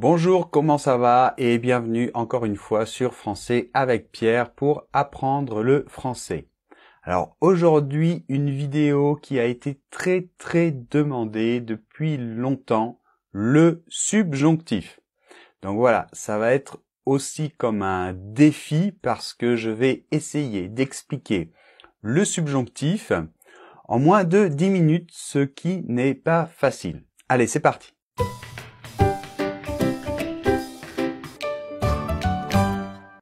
Bonjour, comment ça va? Et bienvenue encore une fois sur Français avec Pierre pour apprendre le français. Alors aujourd'hui, une vidéo qui a été très demandée depuis longtemps, le subjonctif. Donc voilà, ça va être aussi comme un défi parce que je vais essayer d'expliquer le subjonctif en moins de 10 minutes, ce qui n'est pas facile. Allez, c'est parti.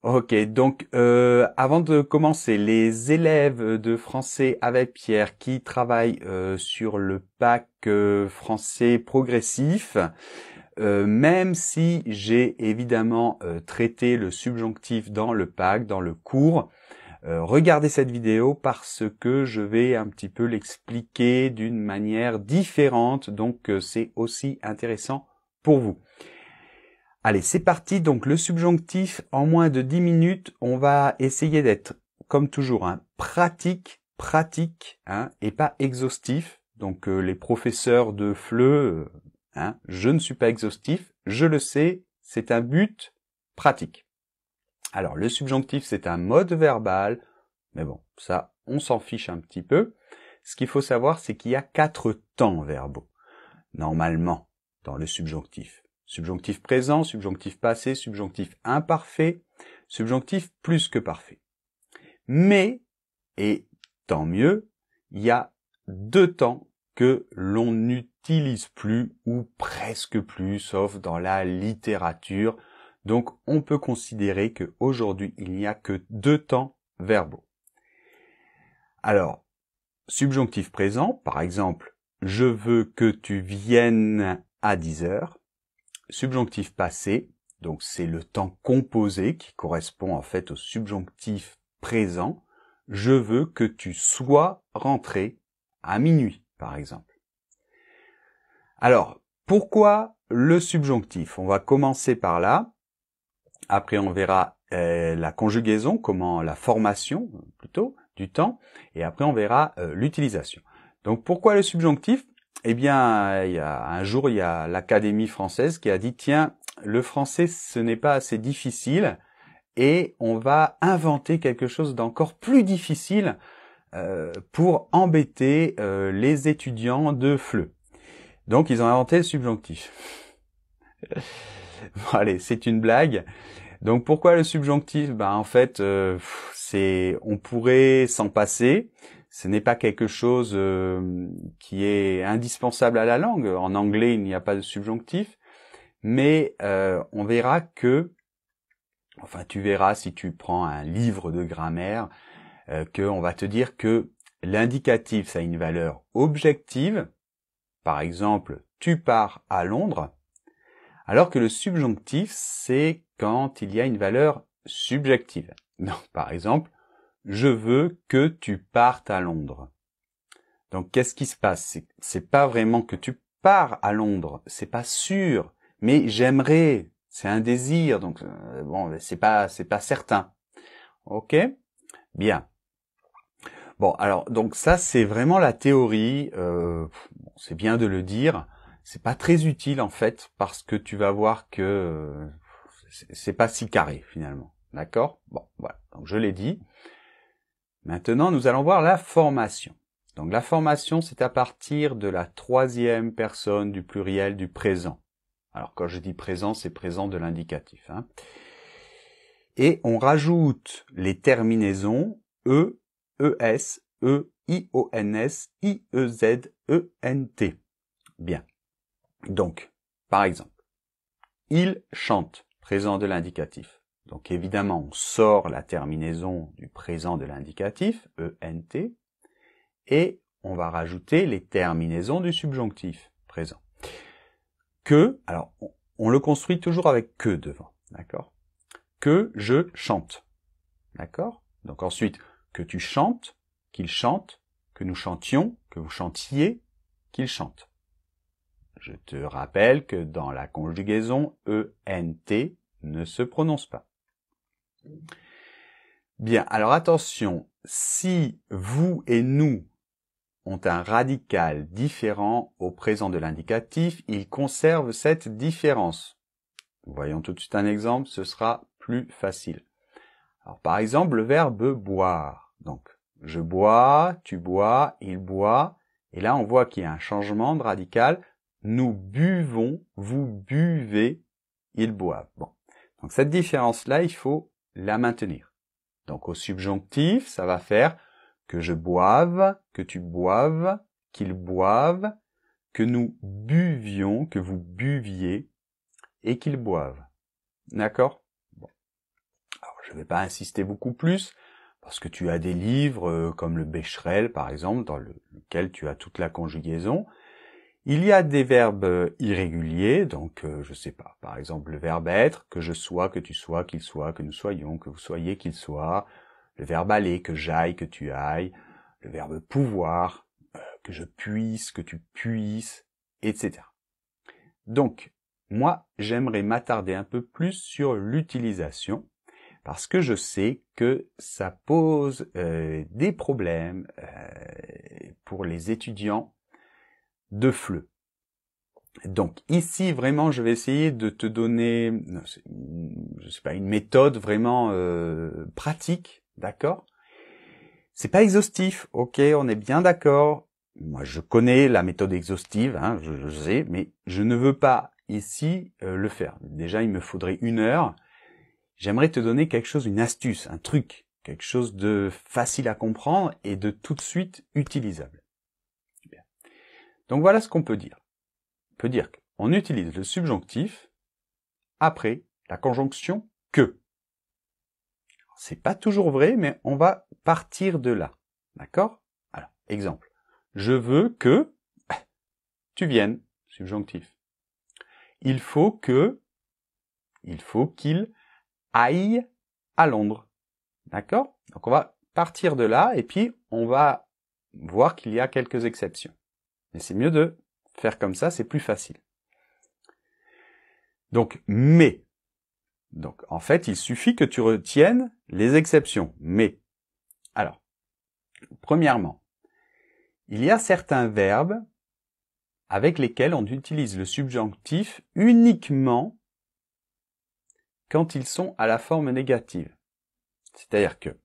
Ok, donc avant de commencer, les élèves de français avec Pierre qui travaillent sur le bac français progressif, même si j'ai évidemment traité le subjonctif dans le bac, dans le cours, regardez cette vidéo parce que je vais un petit peu l'expliquer d'une manière différente, donc c'est aussi intéressant pour vous. Allez, c'est parti. Donc, le subjonctif, en moins de 10 minutes, on va essayer d'être, comme toujours, pratique, et pas exhaustif. Donc, les professeurs de FLE, je ne suis pas exhaustif, je le sais, c'est un but pratique. Alors, le subjonctif, c'est un mode verbal, mais bon, ça, on s'en fiche un petit peu. Ce qu'il faut savoir, c'est qu'il y a 4 temps verbaux, normalement, dans le subjonctif. Subjonctif présent, subjonctif passé, subjonctif imparfait, subjonctif plus que parfait. Mais, et tant mieux, il y a 2 temps que l'on n'utilise plus ou presque plus, sauf dans la littérature. Donc, on peut considérer qu'aujourd'hui, il n'y a que 2 temps verbaux. Alors, subjonctif présent, par exemple, je veux que tu viennes à 10 heures. Subjonctif passé, donc c'est le temps composé qui correspond en fait au subjonctif présent. Je veux que tu sois rentré à minuit, par exemple. Alors, pourquoi le subjonctif? On va commencer par là. Après, on verra la conjugaison, comment la formation, plutôt, du temps. Et après, on verra l'utilisation. Donc, pourquoi le subjonctif? Eh bien, un jour, il y a l'Académie française qui a dit, tiens, le français, ce n'est pas assez difficile et on va inventer quelque chose d'encore plus difficile pour embêter les étudiants de FLE. Donc, ils ont inventé le subjonctif. Bon, allez, c'est une blague. Donc, pourquoi le subjonctif? Ben, en fait, on pourrait s'en passer. Ce n'est pas quelque chose qui est indispensable à la langue. En anglais, il n'y a pas de subjonctif. Mais on verra que, enfin tu verras si tu prends un livre de grammaire, qu'on va te dire que l'indicatif, ça a une valeur objective. Par exemple, tu pars à Londres. Alors que le subjonctif, c'est quand il y a une valeur subjective. Donc, par exemple, je veux que tu partes à Londres. Donc, qu'est-ce qui se passe? C'est pas vraiment que tu pars à Londres. C'est pas sûr. Mais j'aimerais. C'est un désir. Donc, bon, c'est pas certain. Ok? Bien. Bon, alors, donc ça, c'est vraiment la théorie. C'est bien de le dire. C'est pas très utile, en fait, parce que tu vas voir que c'est pas si carré, finalement. D'accord? Bon, voilà. Donc, je l'ai dit. Maintenant, nous allons voir la formation. Donc, la formation, c'est à partir de la 3e personne du pluriel du présent. Alors, quand je dis présent, c'est présent de l'indicatif. Et on rajoute les terminaisons E, ES, E, IONS, IEZ, ENT. Bien. Donc, par exemple, il chante, présent de l'indicatif. Donc évidemment, on sort la terminaison du présent de l'indicatif, ENT, et on va rajouter les terminaisons du subjonctif présent. Que, alors on le construit toujours avec que devant, d'accord? Que je chante, d'accord? Donc ensuite, que tu chantes, qu'il chante, que nous chantions, que vous chantiez, qu'il chante. Je te rappelle que dans la conjugaison, ENT ne se prononce pas. Bien, alors attention, si vous et nous ont un radical différent au présent de l'indicatif, ils conservent cette différence. Voyons tout de suite un exemple, ce sera plus facile. Alors, par exemple, le verbe boire. Donc, je bois, tu bois, il boit. Et là, on voit qu'il y a un changement de radical. Nous buvons, vous buvez, ils boivent. Bon. Donc, cette différence-là, il faut la maintenir. Donc, au subjonctif, ça va faire que je boive, que tu boives, qu'ils boivent, que nous buvions, que vous buviez, et qu'ils boivent. D'accord? Bon. Alors, je ne vais pas insister beaucoup plus, parce que tu as des livres comme le Becherel, par exemple, dans lequel tu as toute la conjugaison. Il y a des verbes irréguliers, donc je sais pas, par exemple le verbe être, que je sois, que tu sois, qu'il soit, que nous soyons, que vous soyez, qu'il soit, le verbe aller, que j'aille, que tu ailles, le verbe pouvoir, que je puisse, que tu puisses, etc. Donc, moi, j'aimerais m'attarder un peu plus sur l'utilisation, parce que je sais que ça pose des problèmes pour les étudiants de FLE. Donc ici, vraiment, je vais essayer de te donner, je sais pas, une méthode vraiment pratique, d'accord? C'est pas exhaustif, ok, on est bien d'accord. Moi, je connais la méthode exhaustive, hein, je sais, mais je ne veux pas ici le faire. Déjà, il me faudrait 1 heure. J'aimerais te donner quelque chose, une astuce, un truc, quelque chose de facile à comprendre et de tout de suite utilisable. Bien. Donc voilà ce qu'on peut dire. On peut dire qu'on utilise le subjonctif après la conjonction que. C'est pas toujours vrai, mais on va partir de là. D'accord? Alors, exemple. Je veux que tu viennes, subjonctif. Il faut qu'il aille à Londres. D'accord? Donc on va partir de là et puis on va voir qu'il y a quelques exceptions. Mais c'est mieux de faire comme ça, c'est plus facile. Donc, mais. Donc, en fait, il suffit que tu retiennes les exceptions. Mais. Alors, premièrement, il y a certains verbes avec lesquels on utilise le subjonctif uniquement quand ils sont à la forme négative. C'est-à-dire que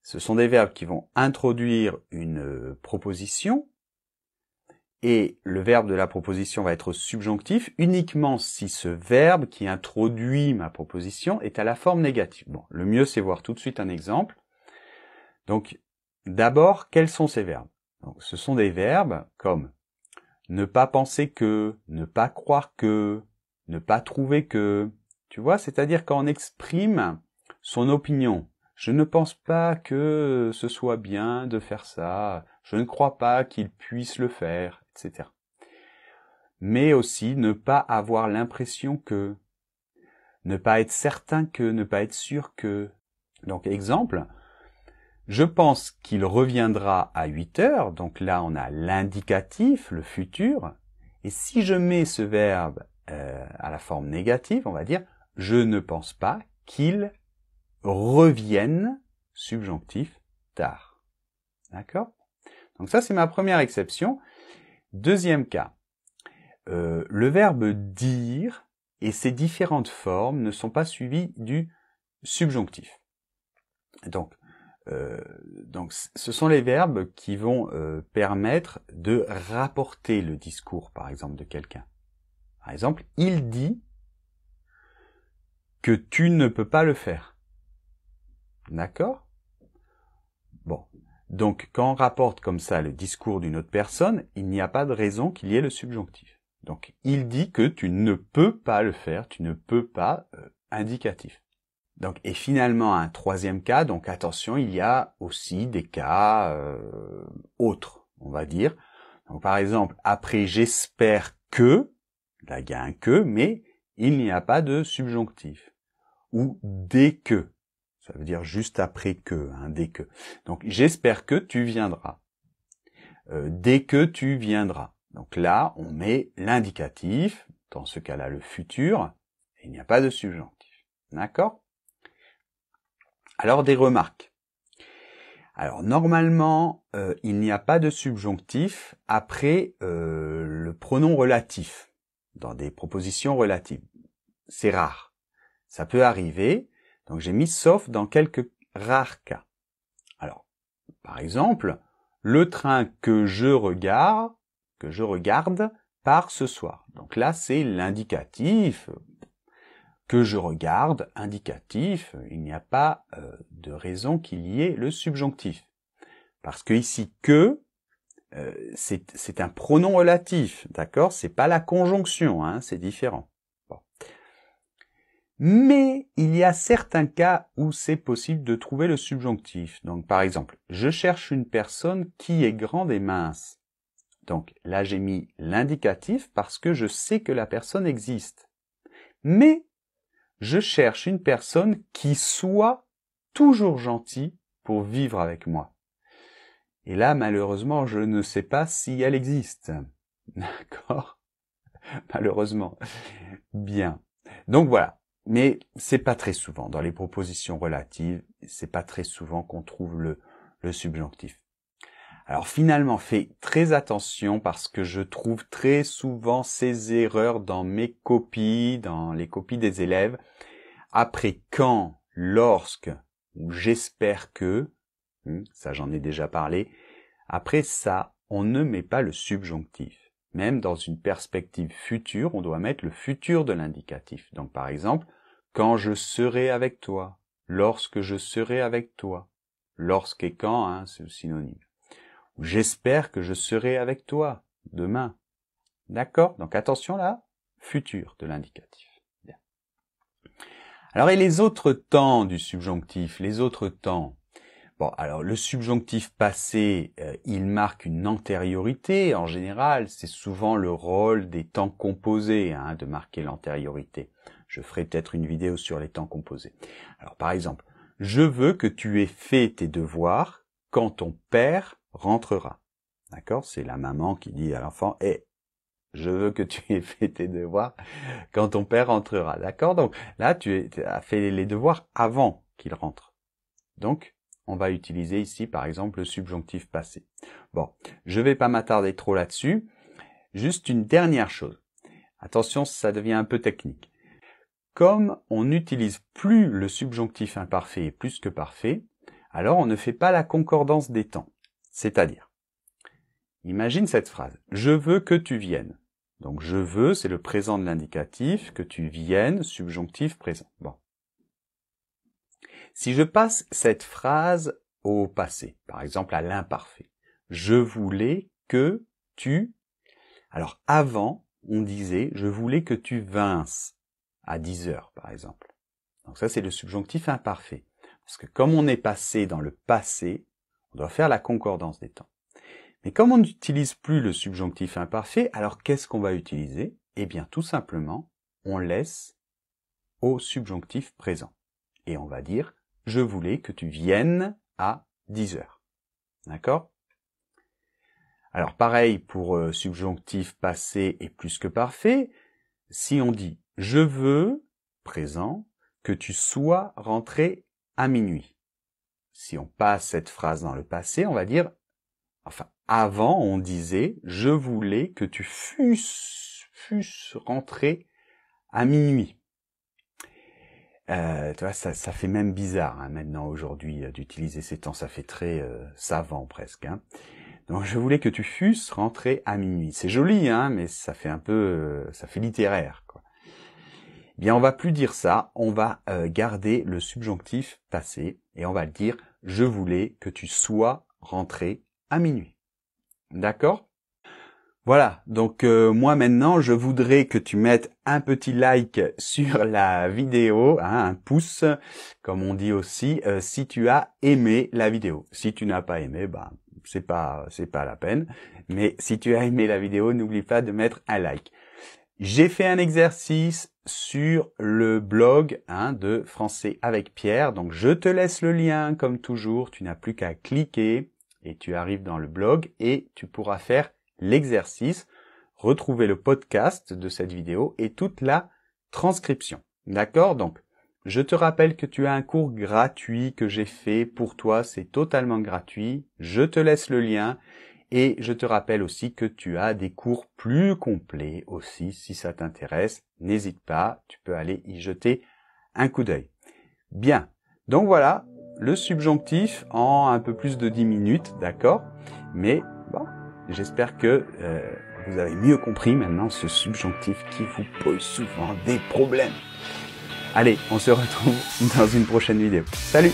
ce sont des verbes qui vont introduire une proposition et le verbe de la proposition va être subjonctif uniquement si ce verbe qui introduit ma proposition est à la forme négative. Bon, le mieux c'est voir tout de suite un exemple. Donc, d'abord, quels sont ces verbes? Donc, ce sont des verbes comme ne pas penser que, ne pas croire que, ne pas trouver que. Tu vois, c'est-à-dire quand on exprime son opinion. Je ne pense pas que ce soit bien de faire ça. Je ne crois pas qu'il puisse le faire, etc. Mais aussi ne pas avoir l'impression que, ne pas être certain que, ne pas être sûr que. Donc, exemple, je pense qu'il reviendra à 8 heures. Donc là, on a l'indicatif, le futur. Et si je mets ce verbe à la forme négative, on va dire « je ne pense pas qu'il revienne » subjonctif tard. D'accord? Donc ça, c'est ma première exception. Deuxième cas, le verbe dire et ses différentes formes ne sont pas suivies du subjonctif. Donc, ce sont les verbes qui vont permettre de rapporter le discours, par exemple, de quelqu'un. Par exemple, il dit que tu ne peux pas le faire. D'accord? Bon. Donc, quand on rapporte comme ça le discours d'une autre personne, il n'y a pas de raison qu'il y ait le subjonctif. Donc, il dit que tu ne peux pas le faire, tu ne peux pas, indicatif. Donc, et finalement, un troisième cas, donc attention, il y a aussi des cas autres, on va dire. Donc, par exemple, après « j'espère que », là, il y a un « que », mais il n'y a pas de subjonctif. Ou « dès que », ça veut dire juste après que, hein, dès que. Donc, j'espère que tu viendras. Dès que tu viendras. Donc là, on met l'indicatif, dans ce cas-là, le futur, et il n'y a pas de subjonctif. D'accord? Alors, des remarques. Alors, normalement, il n'y a pas de subjonctif après le pronom relatif, dans des propositions relatives. c'est rare. Ça peut arriver, donc j'ai mis sauf dans quelques rares cas. Alors, par exemple, le train que je regarde part ce soir. Donc là, c'est l'indicatif. Que je regarde, indicatif, il n'y a pas de raison qu'il y ait le subjonctif. Parce que ici, que, c'est un pronom relatif, d'accord? C'est pas la conjonction, hein, c'est différent. Bon. Mais il y a certains cas où c'est possible de trouver le subjonctif. Donc par exemple, je cherche une personne qui est grande et mince. Donc là, j'ai mis l'indicatif parce que je sais que la personne existe. Mais je cherche une personne qui soit toujours gentille pour vivre avec moi. Et là, malheureusement, je ne sais pas si elle existe. D'accord? Malheureusement. Bien. Donc voilà. Mais c'est pas très souvent. Dans les propositions relatives, c'est pas très souvent qu'on trouve le subjonctif. Alors finalement, fais très attention parce que je trouve très souvent ces erreurs dans mes copies, dans les copies des élèves. Après quand, lorsque, ou j'espère que, ça j'en ai déjà parlé, après ça, on ne met pas le subjonctif. Même dans une perspective future, on doit mettre le futur de l'indicatif. Donc par exemple, quand je serai avec toi, lorsque je serai avec toi, lorsque et quand, hein, c'est le synonyme. J'espère que je serai avec toi demain. D'accord? Donc attention là, futur de l'indicatif. Bien. Alors et les autres temps du subjonctif, les autres temps? Bon, alors le subjonctif passé, il marque une antériorité. En général, c'est souvent le rôle des temps composés, hein, de marquer l'antériorité. Je ferai peut-être une vidéo sur les temps composés. Alors par exemple, je veux que tu aies fait tes devoirs quand ton père rentrera. D'accord? C'est la maman qui dit à l'enfant, je veux que tu aies fait tes devoirs quand ton père rentrera. D'accord? Donc là, tu as fait les devoirs avant qu'il rentre. Donc, on va utiliser ici, par exemple, le subjonctif passé. Bon, je vais pas m'attarder trop là-dessus. Juste une dernière chose. Attention, ça devient un peu technique. Comme on n'utilise plus le subjonctif imparfait et plus que parfait, alors on ne fait pas la concordance des temps. C'est-à-dire, imagine cette phrase. Je veux que tu viennes. Donc je veux, c'est le présent de l'indicatif, que tu viennes, subjonctif présent. Bon. Si je passe cette phrase au passé, par exemple à l'imparfait, je voulais que tu... Alors avant, on disait je voulais que tu vinsses à 10 heures, par exemple. Donc ça, c'est le subjonctif imparfait. Parce que comme on est passé dans le passé, on doit faire la concordance des temps. Mais comme on n'utilise plus le subjonctif imparfait, alors qu'est-ce qu'on va utiliser? Eh bien, tout simplement, on laisse au subjonctif présent. Et on va dire je voulais que tu viennes à 10 heures. D'accord? Alors pareil pour subjonctif passé et plus que parfait. Si on dit je veux, présent, que tu sois rentré à minuit. Si on passe cette phrase dans le passé, on va dire, enfin avant on disait je voulais que tu fusses rentré à minuit. Tu vois, ça fait même bizarre hein, maintenant aujourd'hui d'utiliser ces temps, ça fait très savant presque. Hein. Donc je voulais que tu fusses rentré à minuit. C'est joli, hein, mais ça fait un peu, ça fait littéraire, quoi. Eh bien, on va plus dire ça, on va garder le subjonctif passé et on va dire je voulais que tu sois rentré à minuit. D'accord ? Voilà, donc moi maintenant je voudrais que tu mettes un petit like sur la vidéo, hein, un pouce, comme on dit aussi, si tu as aimé la vidéo. Si tu n'as pas aimé, c'est pas la peine. Mais si tu as aimé la vidéo, n'oublie pas de mettre un like. J'ai fait un exercice sur le blog de Français avec Pierre, donc je te laisse le lien comme toujours. Tu n'as plus qu'à cliquer et tu arrives dans le blog et tu pourras faire l'exercice, retrouver le podcast de cette vidéo et toute la transcription. D'accord? Donc, je te rappelle que tu as un cours gratuit que j'ai fait pour toi, c'est totalement gratuit. Je te laisse le lien Et je te rappelle aussi que tu as des cours plus complets aussi, si ça t'intéresse. N'hésite pas, tu peux aller y jeter un coup d'œil. Bien, donc voilà, le subjonctif en un peu plus de 10 minutes, d'accord? Mais bon, j'espère que vous avez mieux compris maintenant ce subjonctif qui vous pose souvent des problèmes. Allez, on se retrouve dans une prochaine vidéo. Salut!